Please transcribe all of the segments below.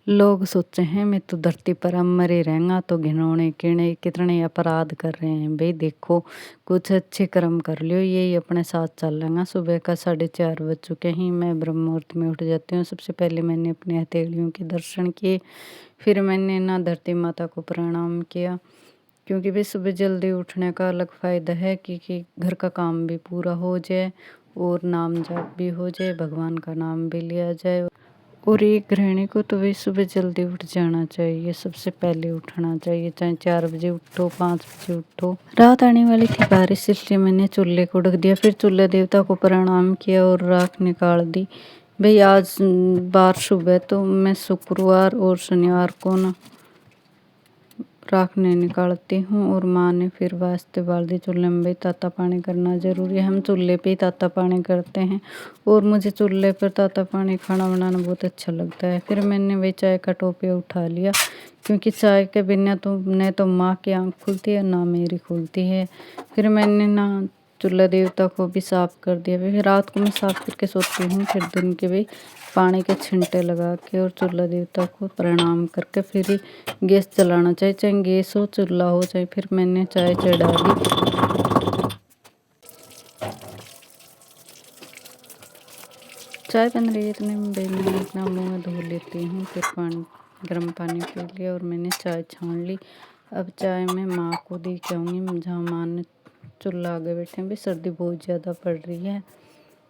लोग सोचे हैं मैं तो धरती पर अब मरे रहूँगा तो घिनौने किने कितने अपराध कर रहे हैं भाई। देखो कुछ अच्छे कर्म कर लियो, यही अपने साथ चल लेगा। सुबह का 4:30 बज चुके हैं। मैं ब्रह्म मुहूर्त में उठ जाती हूँ। सबसे पहले मैंने अपनी हथेलियों के दर्शन किए, फिर मैंने ना धरती माता को प्रणाम किया, क्योंकि भाई सुबह जल्दी उठने का अलग फ़ायदा है कि घर का काम भी पूरा हो जाए और नाम जाप भी हो जाए, भगवान का नाम भी लिया जाए। और एक गृहिणी को तो भाई सुबह जल्दी उठ जाना चाहिए, सबसे पहले उठना चाहिए, चाहे 4 बजे उठो 5 बजे उठो। रात आने वाली थी बारिश, इसलिए मैंने चूल्हे को ढक दिया, फिर चूल्हे देवता को प्रणाम किया और राख निकाल दी। भाई आज बार सुबह तो मैं शुक्रवार और शनिवार को ना राख नहीं निकालती हूँ। और माँ ने फिर वास्ते बाल दी चूल्हे में। भाई ताता पानी करना ज़रूरी है, हम चूल्हे पे ही ताता पानी करते हैं और मुझे चूल्हे पर ताता पानी खाना बनाना बहुत अच्छा लगता है। फिर मैंने वही चाय का टोपिया उठा लिया, क्योंकि चाय के बिना तो न तो माँ की आँख खुलती है ना मेरी खुलती है। फिर मैंने ना चूल्हा देवता को भी साफ़ कर दिया। फिर रात को मैं साफ़ करके सोती हूँ, फिर दिन के भी पानी के छिंटे लगा के और चूल्हा देवता को प्रणाम करके फिर ही गैस चलाना चाहिए, चाहे गैस हो चूल्हा हो चाहे। फिर मैंने चाय चढ़ा दी। चाय बन रही है इतने में मैं अपना मुँह धो लेती हूँ, फिर गर्म पानी पी लिया और मैंने चाय छान ली। अब चाय मैं माँ को दी के आऊँगी, जहाँ माँ ने चूल्हा आगे बैठे हैं। भी सर्दी बहुत ज़्यादा पड़ रही है,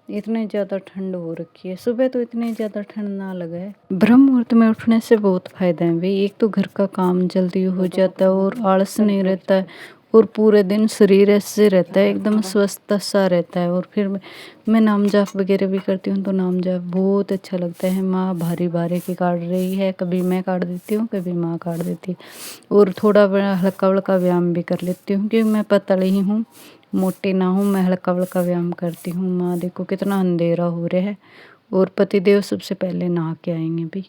इतनी ज़्यादा ठंड हो रखी है। सुबह तो इतनी ज़्यादा ठंड ना लगे। ब्रह्म मुहूर्त में उठने से बहुत फ़ायदा है भाई। एक तो घर का काम जल्दी हो जाता है और आलस नहीं रहता है, और पूरे दिन शरीर ऐसे रहता है एकदम स्वस्थ सा रहता है। और फिर मैं नाम जाप वगैरह भी करती हूँ, तो नाम जाप बहुत अच्छा लगता है। माँ भारी भारी की काट रही है, कभी मैं काट देती हूँ कभी माँ काट देती है। और थोड़ा बड़ा हल्का हल्का व्यायाम भी कर लेती हूँ, क्योंकि मैं पतली ही हूँ, मोटी ना हूँ। मैं हल्का हल्का व्यायाम करती हूँ। माँ देखो कितना अंधेरा हो रहा है, और पतिदेव सबसे पहले नहा के आएंगे भी।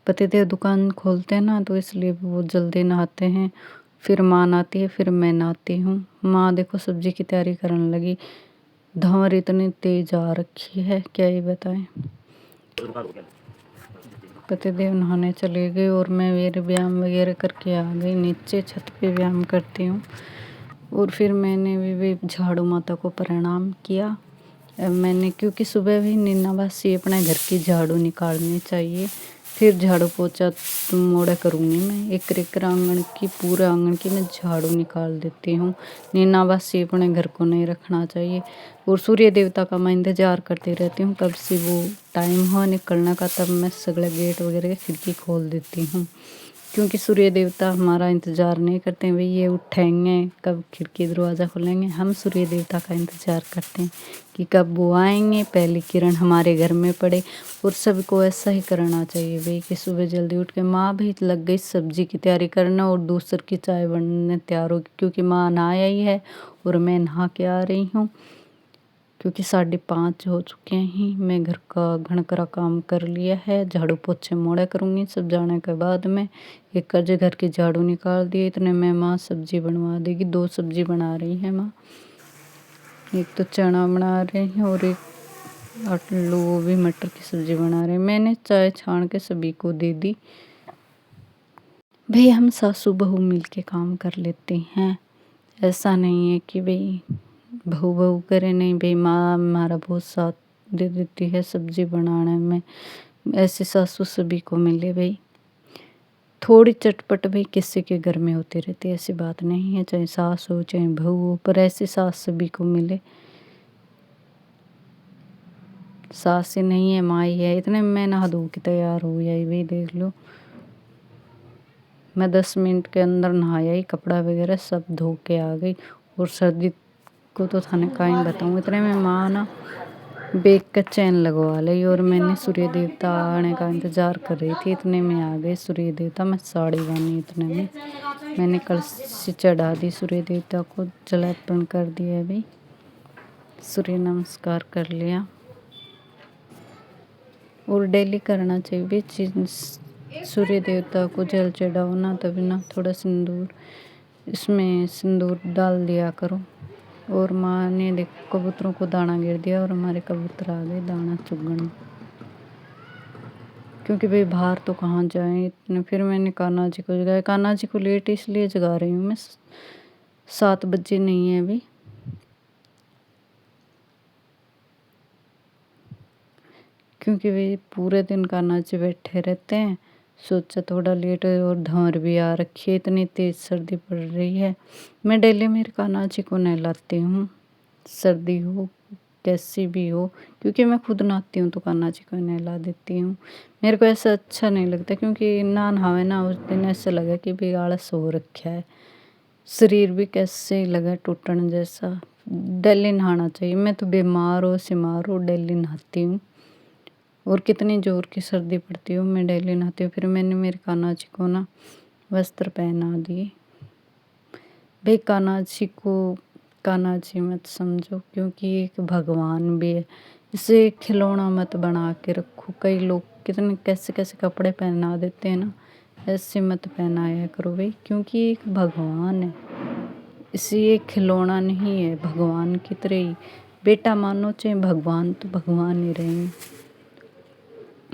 पतिदेव दुकान खोलते हैं ना, तो इसलिए वो जल्दी नहाते हैं। फिर माँ नहाती है, फिर मैं नहाती हूँ। माँ देखो सब्जी की तैयारी करने लगी। धुआं इतनी तेज आ रखी है क्या ही बताएं। पतिदेव नहाने चले गए और मैं मेरे व्यायाम वगैरह करके आ गई नीचे, छत पे व्यायाम करती हूँ। और फिर मैंने भी झाड़ू माता को प्रणाम किया। मैंने क्योंकि सुबह भी नीनावासी अपने घर की झाड़ू निकालनी चाहिए। फिर झाड़ू पोछा मोड़ा करूँगी मैं, एक आंगन की, पूरे आंगन की मैं झाड़ू निकाल देती हूँ। नीनावासी अपने घर को नहीं रखना चाहिए। और सूर्य देवता का मैं इंतज़ार करती रहती हूँ, कब से वो टाइम हो निकलने का, तब मैं सगले गेट वगैरह खिड़की खोल देती हूँ। क्योंकि सूर्य देवता हमारा इंतज़ार नहीं करते हैं भाई, ये उठेंगे कब खिड़की दरवाज़ा खोलेंगे। हम सूर्य देवता का इंतज़ार करते हैं कि कब वो आएंगे, पहली किरण हमारे घर में पड़े। और सबको ऐसा ही करना चाहिए भाई कि सुबह जल्दी उठ के। माँ भी लग गई सब्जी की तैयारी करना और दूसर की चाय बनने तैयार होगी, क्योंकि माँ नहा आई है और मैं नहा के आ रही हूँ। क्योंकि 5:30 हो चुके हैं। मैं घर का घनकरा काम कर लिया है, झाड़ू पोछे मोड़े करूँगी सब जाने के बाद में। एक कर्जे घर की झाड़ू निकाल दी, इतने में माँ सब्जी बनवा देगी। 2 सब्जी बना रही है माँ, एक तो चना बना रही है और एक आलू गोभी मटर की सब्जी बना रहे हैं। मैंने चाय छान के सभी को दे दी। भाई हम सासू बहू मिल के काम कर लेते हैं, ऐसा नहीं है कि भाई बहू बहू करे, नहीं भाई। माँ हमारा बहुत साथ दे देती है सब्जी बनाने में। ऐसे सासू सभी को मिले भाई। थोड़ी चटपट भाई किसी के घर में होती रहती है, ऐसी बात नहीं है, चाहे सास हो चाहे बहू हो, पर ऐसी सास सभी को मिले। सास ही नहीं है माँ ही है। इतने में मैं नहा धो के तैयार हो गई भाई, देख लो। मैं 10 मिनट के अंदर नहाया ही, कपड़ा वगैरह सब धो के आ गई। और सर्दी को तो थाने का ही बताऊँ। इतने में माँ ना बैग का चैन लगवा ली और मैंने सूर्य देवता आने का इंतज़ार कर रही थी। इतने में आ गए सूर्य देवता। मैं साड़ी बानी, इतने में मैंने कलशी चढ़ा दी, सूर्य देवता को जल अर्पण कर दिया भाई, सूर्य नमस्कार कर लिया। और डेली करना चाहिए भी चीज़। सूर्य देवता को जल चढ़ाओ ना, तभी ना थोड़ा सिंदूर, इसमें सिंदूर डाल दिया करो। और माँ ने देखो कबूतरों को दाना गिर दिया और हमारे कबूतर आ गए दाना चुगने। क्योंकि भाई बाहर तो कहाँ जाएँ इतने। फिर मैंने कान्हा जी को जगाया। कान्हा जी को लेट इसलिए जगा रही हूँ मैं, 7 बजे नहीं है अभी। क्योंकि भाई पूरे दिन कान्हा जी बैठे रहते हैं, सोचा थोड़ा लेट और धुंवर भी आ रखी है, इतनी तेज़ सर्दी पड़ रही है। मैं डेली मेरे कान्हा जी को नहलाती हूँ, सर्दी हो कैसी भी हो, क्योंकि मैं खुद नहाती हूँ तो कान्हा जी को नहला देती हूँ। मेरे को ऐसा अच्छा नहीं लगता, क्योंकि ना नहावे ना उस दिन ऐसा लगा कि भाई आलस हो रखा है, शरीर भी कैसे लगा टूटने जैसा। डेली नहाना चाहिए। मैं तो बीमार हो सिमार हो डेली नहाती हूँ, और कितनी ज़ोर की सर्दी पड़ती हो मैं डेली नहाती हूँ। फिर मैंने मेरे कान्हा जी को ना वस्त्र पहना दिए। भाई कान्हा जी को कान्हा जी मत समझो, क्योंकि एक भगवान भी है, इसे खिलौना मत बना के रखो। कई लोग कितने कैसे कैसे कपड़े पहना देते हैं ना, ऐसे मत पहनाया करो भाई, क्योंकि एक भगवान है, इसे एक खिलौना नहीं है, भगवान की तरह ही। बेटा मानो चाहे भगवान, तो भगवान ही रहेंगे।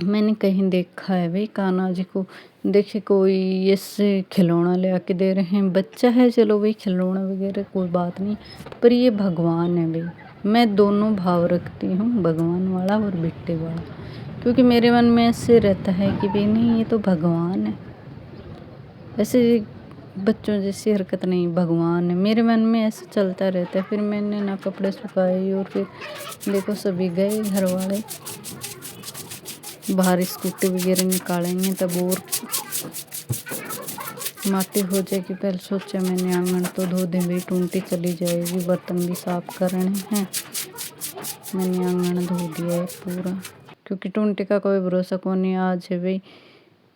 मैंने कहीं देखा है भाई कान्हा जी को, देखिए कोई ऐसे खिलौना ले आके दे रहे हैं, बच्चा है चलो भाई खिलौना वगैरह कोई बात नहीं, पर ये भगवान है भाई। मैं दोनों भाव रखती हूँ, भगवान वाला और बेटे वाला, क्योंकि मेरे मन में ऐसे रहता है कि भाई नहीं ये तो भगवान है, ऐसे बच्चों जैसी हरकत नहीं, भगवान है। मेरे मन में ऐसे चलता रहता है। फिर मैंने ना कपड़े सुखाए, और फिर देखो सभी गए घर वाले बाहर, स्कूटी वगैरह निकालेंगे तब और माटी हो जाएगी। पहले सोचा मैंने आंगन तो धो दें भाई, टूंटी चली जाएगी, बर्तन भी साफ करने हैं। मैंने आंगन धो दिया है पूरा, क्योंकि टूंटी का कोई भरोसा कौन नहीं। आज है भाई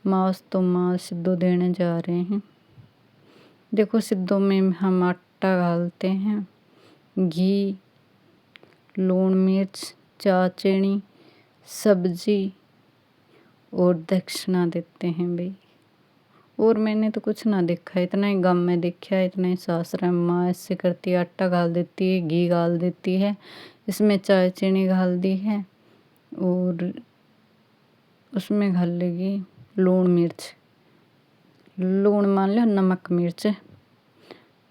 मास, तो मास सिद्धो देने जा रहे हैं। देखो सिद्धों में हम आटा डालते हैं, घी, लून मिर्च, चाचनी, सब्जी और दक्षिणा देते हैं भाई। और मैंने तो कुछ ना देखा, इतना ही गम में देखा है, इतना ही सासरा माँ ऐसे करती है, आटा गाल देती है, घी गाल देती है, इसमें चाय चीनी घाल दी है, और उसमें घाल लेगी लून मिर्च, लून मान लो, नमक मिर्च।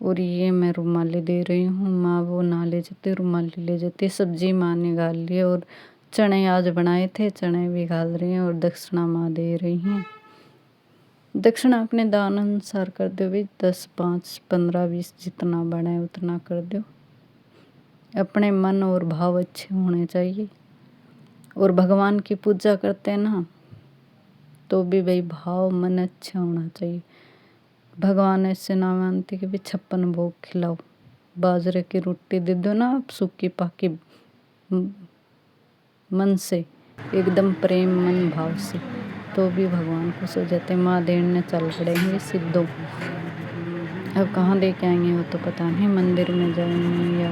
और ये मैं रुमाली दे रही हूँ, माँ वो ना ले जाती, रुमाली ले जाती। सब्जी माँ ने घाल ली है, और चने आज बनाए थे, चने भी घाल रही हैं, और दक्षिणा माँ दे रही हैं। दक्षिणा अपने दान अनुसार कर दो भाई, 10, 5, 15, 20 जितना बने उतना कर दो। अपने मन और भाव अच्छे होने चाहिए। और भगवान की पूजा करते हैं ना, तो भी भाई भाव मन अच्छा होना चाहिए। भगवान ऐसे ना मानते कि भाई 56 भोग खिलाओ, बाजरे की रोटी दे दो ना आप सूखी पाकी, मन से एकदम प्रेम मन भाव से, तो भी भगवान खुश हो जाते। माँ देने चल पड़े हैं सिद्धों। अब कहाँ दे के आएंगे वो तो पता नहीं, मंदिर में जाएंगे या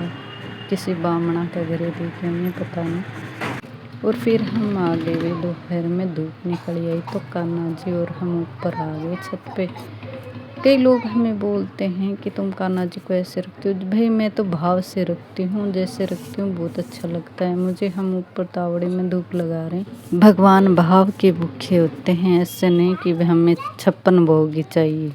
किसी बामणा के घरे दे के आएंगे, पता नहीं। और फिर हम आ गए भाई, दोपहर में धूप निकल आई तो कान्हा जी और हम ऊपर आ गए छत पे। कई लोग हमें बोलते हैं कि तुम कान्हा जी को ऐसे रखती हो। भाई मैं तो भाव से रखती हूँ, जैसे रखती हूँ बहुत अच्छा लगता है मुझे। हम ऊपर तावड़े में धूप लगा रहे हैं। भगवान भाव के भूखे होते हैं, ऐसे नहीं कि हमें 56 भोग ही चाहिए।